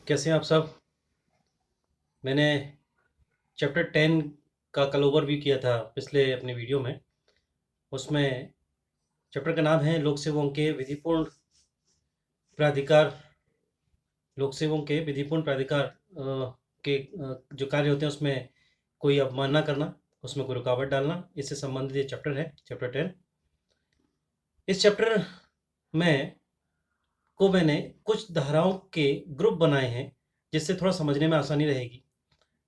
कैसे हैं आप सब। मैंने चैप्टर 10 का कल ओवरव्यू किया था पिछले अपने वीडियो में। उसमें चैप्टर का नाम है लोक सेवकों के विधिपूर्ण प्राधिकार। लोक सेवकों के विधिपूर्ण प्राधिकार जो कार्य होते हैं उसमें कोई अवमानना करना, उसमें कोई रुकावट डालना, इससे संबंधित ये चैप्टर है, चैप्टर 10। इस चैप्टर में मैंने कुछ धाराओं के ग्रुप बनाए हैं जिससे थोड़ा समझने में आसानी रहेगी।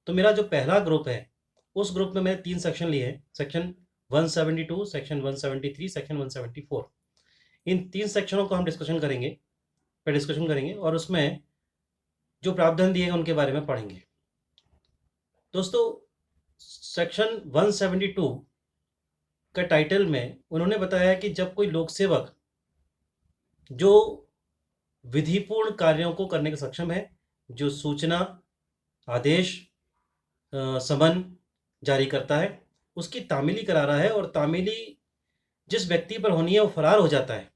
तो मेरा जो पहला ग्रुप है उस ग्रुप में मैंने 3 सेक्शन लिए हैं, सेक्शन 172, सेक्शन 173, सेक्शन 174। इन 3 सेक्शनों को हम डिस्कशन करेंगे और उसमें जो प्रावधान दिए हैं उनके बारे में पढ़ेंगे। दोस्तों, सेक्शन 172 का टाइटल में उन्होंने बताया कि जब कोई लोक सेवक जो विधिपूर्ण कार्यों को करने के सक्षम है, जो सूचना, आदेश, समन जारी करता है, उसकी तामीली करा रहा है और तामीली जिस व्यक्ति पर होनी है वो फरार हो जाता है,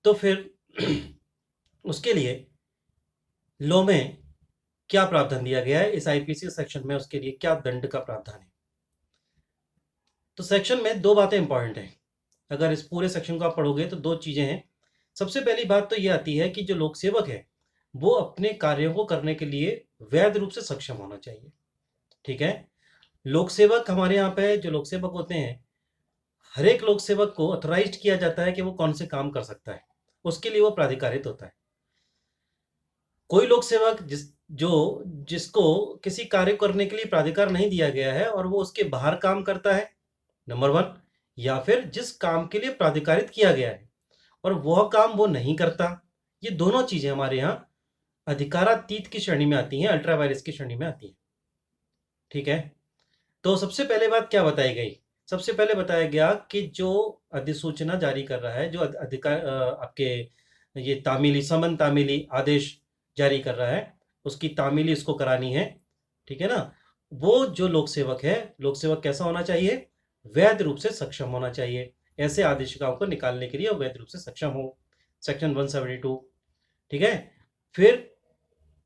तो फिर उसके लिए लॉ में क्या प्रावधान दिया गया है, इस आईपीसी सेक्शन में उसके लिए क्या दंड का प्रावधान है। तो सेक्शन में 2 बातें इंपॉर्टेंट हैं। अगर इस पूरे सेक्शन को आप पढ़ोगे तो 2 चीजें हैं। सबसे पहली बात तो ये आती है कि जो लोक सेवक है वो अपने कार्यों को करने के लिए वैध रूप से सक्षम होना चाहिए। ठीक है। लोक सेवक हमारे यहाँ पे जो लोक सेवक होते हैं, हर एक लोक सेवक को ऑथराइज्ड किया जाता है कि वो कौन से काम कर सकता है, उसके लिए वो प्राधिकारित होता है। कोई लोक सेवक जिसको किसी कार्य करने के लिए प्राधिकार नहीं दिया गया है और वो उसके बाहर काम करता है, नंबर 1, या फिर जिस काम के लिए प्राधिकारित किया गया है और वह काम वो नहीं करता, ये दोनों चीजें हमारे यहाँ अधिकारातीत की श्रेणी में आती हैं, अल्ट्रा वायरस की श्रेणी में आती हैं। ठीक है। तो सबसे पहले बात क्या बताई गई? सबसे पहले बताया गया कि जो अधिसूचना जारी कर रहा है, जो आपके ये तामीली समन, तामीली आदेश जारी कर रहा है, उसकी तामीली इसको करानी है। ठीक है ना। वो जो लोक सेवक है, लोक सेवक कैसा होना चाहिए? वैध रूप से सक्षम होना चाहिए। ऐसे आदेशिकाओं को निकालने के लिए वैध रूप से सक्षम हो, सेक्शन 172। ठीक है। फिर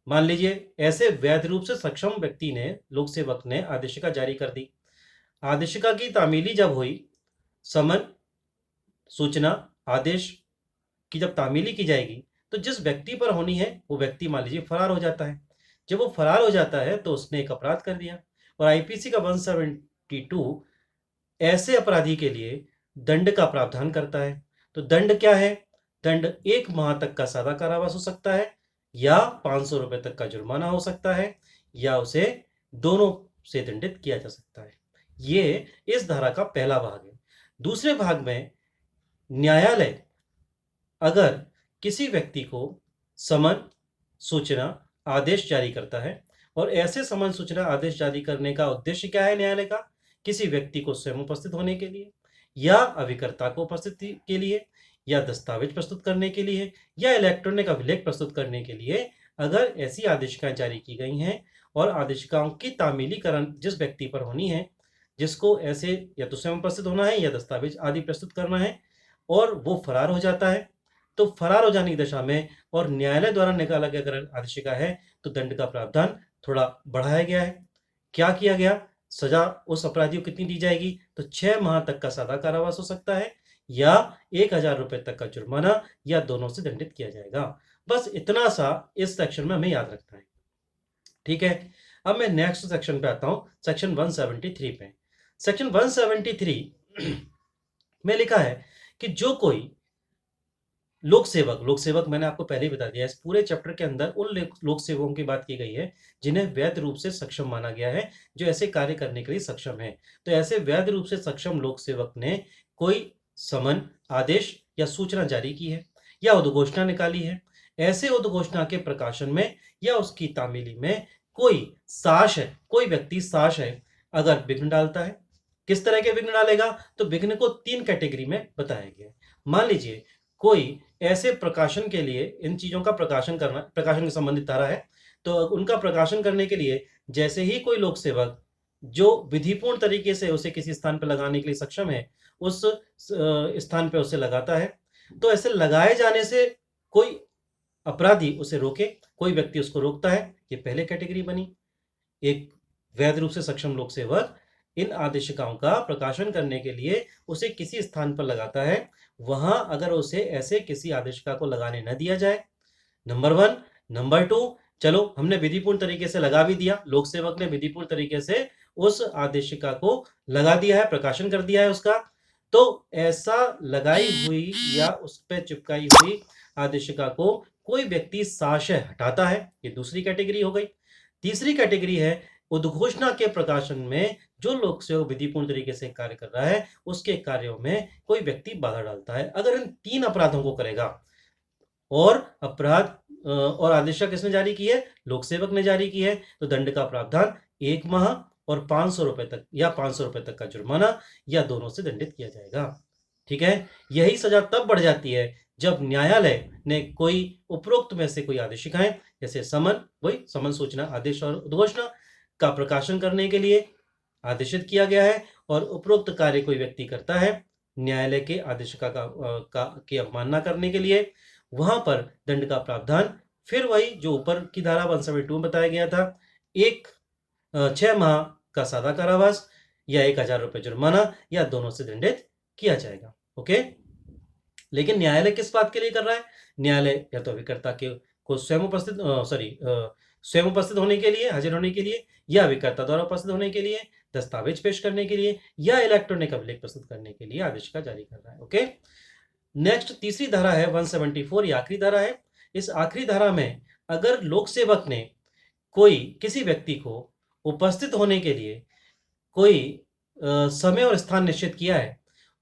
मान लीजिए ऐसे वैध रूप से सक्षम व्यक्ति ने, लोक सेवक ने आदेशिका जारी कर दी। आदेशिका की तामीली जब हुई, समन, सूचना, आदेश की जब तामीली की जाएगी तो जिस व्यक्ति पर होनी है वो व्यक्ति मान लीजिए फरार हो जाता है। जब वो फरार हो जाता है तो उसने एक अपराध कर दिया और आईपीसी का 172 ऐसे अपराधी के लिए दंड का प्रावधान करता है। तो दंड क्या है? दंड 1 माह तक का सादा कारावास हो सकता है या 500 रुपए तक का जुर्माना हो सकता है या उसे दोनों से दंडित किया जा सकता है। ये इस धारा का पहला भाग है। दूसरे भाग में न्यायालय अगर किसी व्यक्ति को समन, सूचना, आदेश जारी करता है और ऐसे समन, सूचना, आदेश जारी करने का उद्देश्य क्या है न्यायालय का? किसी व्यक्ति को स्वयं उपस्थित होने के लिए या अभिकर्ता को उपस्थिति के लिए या दस्तावेज प्रस्तुत करने के लिए या इलेक्ट्रॉनिक अभिलेख प्रस्तुत करने के लिए अगर ऐसी आदेशिकाएं जारी की गई हैं और आदेशिकाओं की तामीलीकरण जिस व्यक्ति पर होनी है, जिसको ऐसे या तो स्वयं उपस्थित होना है या दस्तावेज आदि प्रस्तुत करना है, और वो फरार हो जाता है, तो फरार हो जाने की दशा में और न्यायालय द्वारा निकाला गया अगर आदेशिका है तो दंड का प्रावधान थोड़ा बढ़ाया गया है। क्या किया गया? सजा उस अपराधी को कितनी दी जाएगी? तो 6 माह तक का सादा कारावास हो सकता है या 1000 रुपए तक का जुर्माना या दोनों से दंडित किया जाएगा। बस इतना सा इस सेक्शन में हमें याद रखना है। ठीक है। अब मैं नेक्स्ट सेक्शन पे आता हूं, सेक्शन 173 पे। सेक्शन 173 में लिखा है कि जो कोई लोक सेवक मैंने आपको पहले ही बता दिया, इस पूरे चैप्टर के अंदर उन लोक सेवकों की बात की गई है जिन्हें वैध रूप से सक्षम माना गया है, जो ऐसे कार्य करने के लिए सक्षम है। तो ऐसे वैध रूप से सक्षम लोक सेवक ने कोई समन, आदेश या सूचना जारी की है या उद्घोषणा निकाली है, ऐसे उद्घोषणा के प्रकाशन में या उसकी तामीली में कोई साक्ष है, कोई व्यक्ति साक्ष है, अगर विघ्न डालता है। किस तरह के विघ्न डालेगा? तो विघ्न को 3 कैटेगरी में बताया गया है। मान लीजिए कोई ऐसे प्रकाशन के लिए इन चीजों का प्रकाशन करना, प्रकाशन के संबंधित धारा है, तो उनका प्रकाशन करने के लिए जैसे ही कोई लोक सेवक जो विधिपूर्ण तरीके से उसे किसी स्थान पर लगाने के लिए सक्षम है उस स्थान पर उसे लगाता है, तो ऐसे लगाए जाने से कोई अपराधी उसे रोके, कोई व्यक्ति उसको रोकता है, ये पहले कैटेगरी बनी। एक वैध रूप से सक्षम लोक सेवक इन आदेशिकाओं का प्रकाशन करने के लिए उसे किसी स्थान पर लगाता है, वहां अगर उसे ऐसे किसी आदेशिका को लगाने न दिया जाए, नंबर 1। नंबर 2, चलो हमने विधिपूर्ण तरीके से लगा भी दिया, लोक सेवक ने विधिपूर्ण तरीके से उस आदेशिका को लगा दिया है, प्रकाशन कर दिया है उसका, तो ऐसा लगाई हुई या उस पर चिपकाई हुई आदेशिका को कोई व्यक्ति साशय हटाता है, ये दूसरी कैटेगरी हो गई। तीसरी कैटेगरी है उद्घोषणा के प्रकाशन में जो लोक सेवक विधिपूर्ण तरीके से कार्य कर रहा है उसके कार्यों में कोई व्यक्ति बाधा डालता है। अगर इन 3 अपराधों को करेगा, और अपराध और आदेशिका किसने जारी की है? लोक सेवक ने जारी की है, तो दंड का प्रावधान 1 माह और 500 रुपए तक या 500 रुपए तक का जुर्माना या दोनों से दंडित किया जाएगा। ठीक है, यही सजा तब बढ़ जाती है जब न्यायालय ने कोई उपरोक्त में से कोई आदेशिकाएं, जैसे समन, वही समन, सूचना, आदेश और उद्घोषणा का प्रकाशन करने के लिए आदेशित किया गया है, और उपरोक्त कार्य कोई व्यक्ति करता है न्यायालय के आदेशिका की अवमानना करने के लिए, वहां पर दंड का प्रावधान फिर वही जो ऊपर की धारा 172 में बताया गया था, 6 माह का सादा कारावास या 1000 रुपए जुर्माना या दोनों से दंडित किया जाएगा। ओके, लेकिन न्यायालय किस बात के लिए कर रहा है? न्यायालय या तो अभिकर्ता के को स्वयं उपस्थित होने के लिए, हाजिर होने के लिए, या अभिकर्ता द्वारा उपस्थित होने के लिए, दस्तावेज पेश करने के लिए, या इलेक्ट्रॉनिक अभिलेख प्रस्तुत करने के लिए आदेशिका जारी कर रहा है। ओके, नेक्स्ट तीसरी धारा है 174, ये आखिरी धारा है। इस आखिरी धारा में अगर लोक सेवक ने कोई किसी व्यक्ति को उपस्थित होने के लिए कोई समय और स्थान निश्चित किया है,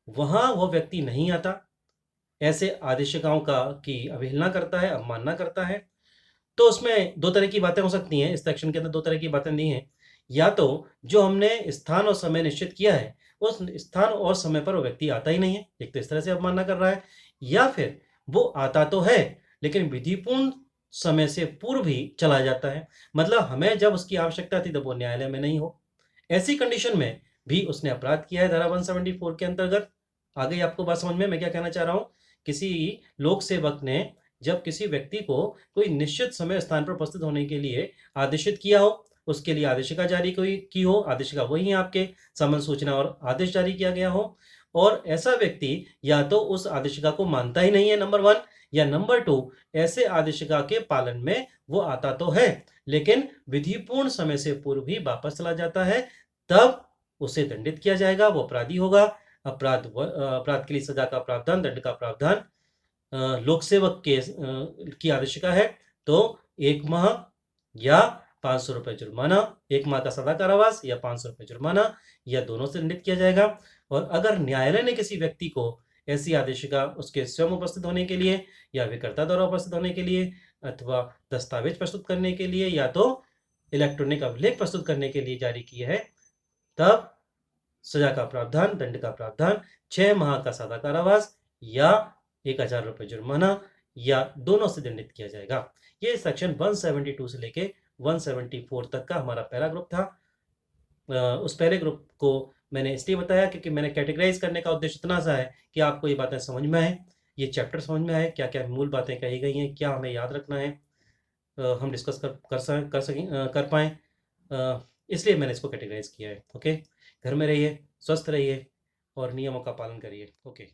वहां वो व्यक्ति नहीं आता, ऐसे आदेशिकाओं की अवहेलना करता है, अवमानना करता है, तो उसमें 2 तरह की बातें हो सकती हैं। इस सेक्शन के अंदर 2 तरह की बातें दी हैं। या तो जो हमने स्थान और समय निश्चित किया है उस स्थान और समय पर वो व्यक्ति आता ही नहीं है, एक तो इस तरह से अवमानना कर रहा है, या फिर वो आता तो है लेकिन विधिपूर्ण समय से पूर्व ही चला जाता है, मतलब हमें जब उसकी आवश्यकता थी तब वो न्यायालय में नहीं हो। ऐसी कंडीशन में भी उसने अपराध किया है धारा 174 के अंतर्गत। आ गई आपको बात समझ में? मैं क्या कहना चाह रहा हूं, किसी लोक सेवक ने जब किसी व्यक्ति को कोई निश्चित समय स्थान पर उपस्थित होने के लिए आदेशित किया हो, उसके लिए आदेशिका जारी की हो, आदेशिका वही है आपके, समन, सूचना और आदेश जारी किया गया हो, और ऐसा व्यक्ति या तो उस आदेशिका को मानता ही नहीं है, नंबर 1, या नंबर 2, ऐसे आदेशिका के पालन में वो आता तो है लेकिन विधिपूर्ण समय से पूर्व ही वापस चला जाता है, तब उसे दंडित किया जाएगा, वो अपराधी होगा। अपराध के लिए सजा का प्रावधान, दंड का प्रावधान लोक सेवक की आदेशिका है तो 1 माह या 500 रुपए जुर्माना, 1 माह का सदा कारावास या 500 रुपए जुर्माना या दोनों से दंडित किया जाएगा। और अगर न्यायालय ने किसी व्यक्ति को ऐसी आदेशिका उसके स्वयं उपस्थित होने के लिए या अभिकर्ता द्वारा उपस्थित होने के लिए अथवा दस्तावेज प्रस्तुत करने के लिए या तो इलेक्ट्रॉनिक अभिलेख प्रस्तुत करने के लिए जारी की है, तब सजा का प्रावधान, दंड का प्रावधान 6 माह का सादा कारावास या 1000 रुपए जुर्माना या दोनों से दंडित किया जाएगा। ये सेक्शन 172 से लेके 174 तक का हमारा पहला ग्रुप था। उस पहले ग्रुप को मैंने इसलिए बताया क्योंकि मैंने कैटेगराइज करने का उद्देश्य इतना सा है कि आपको ये बातें समझ में आए, ये चैप्टर समझ में आए, क्या क्या मूल बातें कही गई हैं, क्या हमें याद रखना है, हम डिस्कस कर पाएँ, इसलिए मैंने इसको कैटेगराइज किया है। ओके, घर में रहिए, स्वस्थ रहिए और नियमों का पालन करिए। ओके।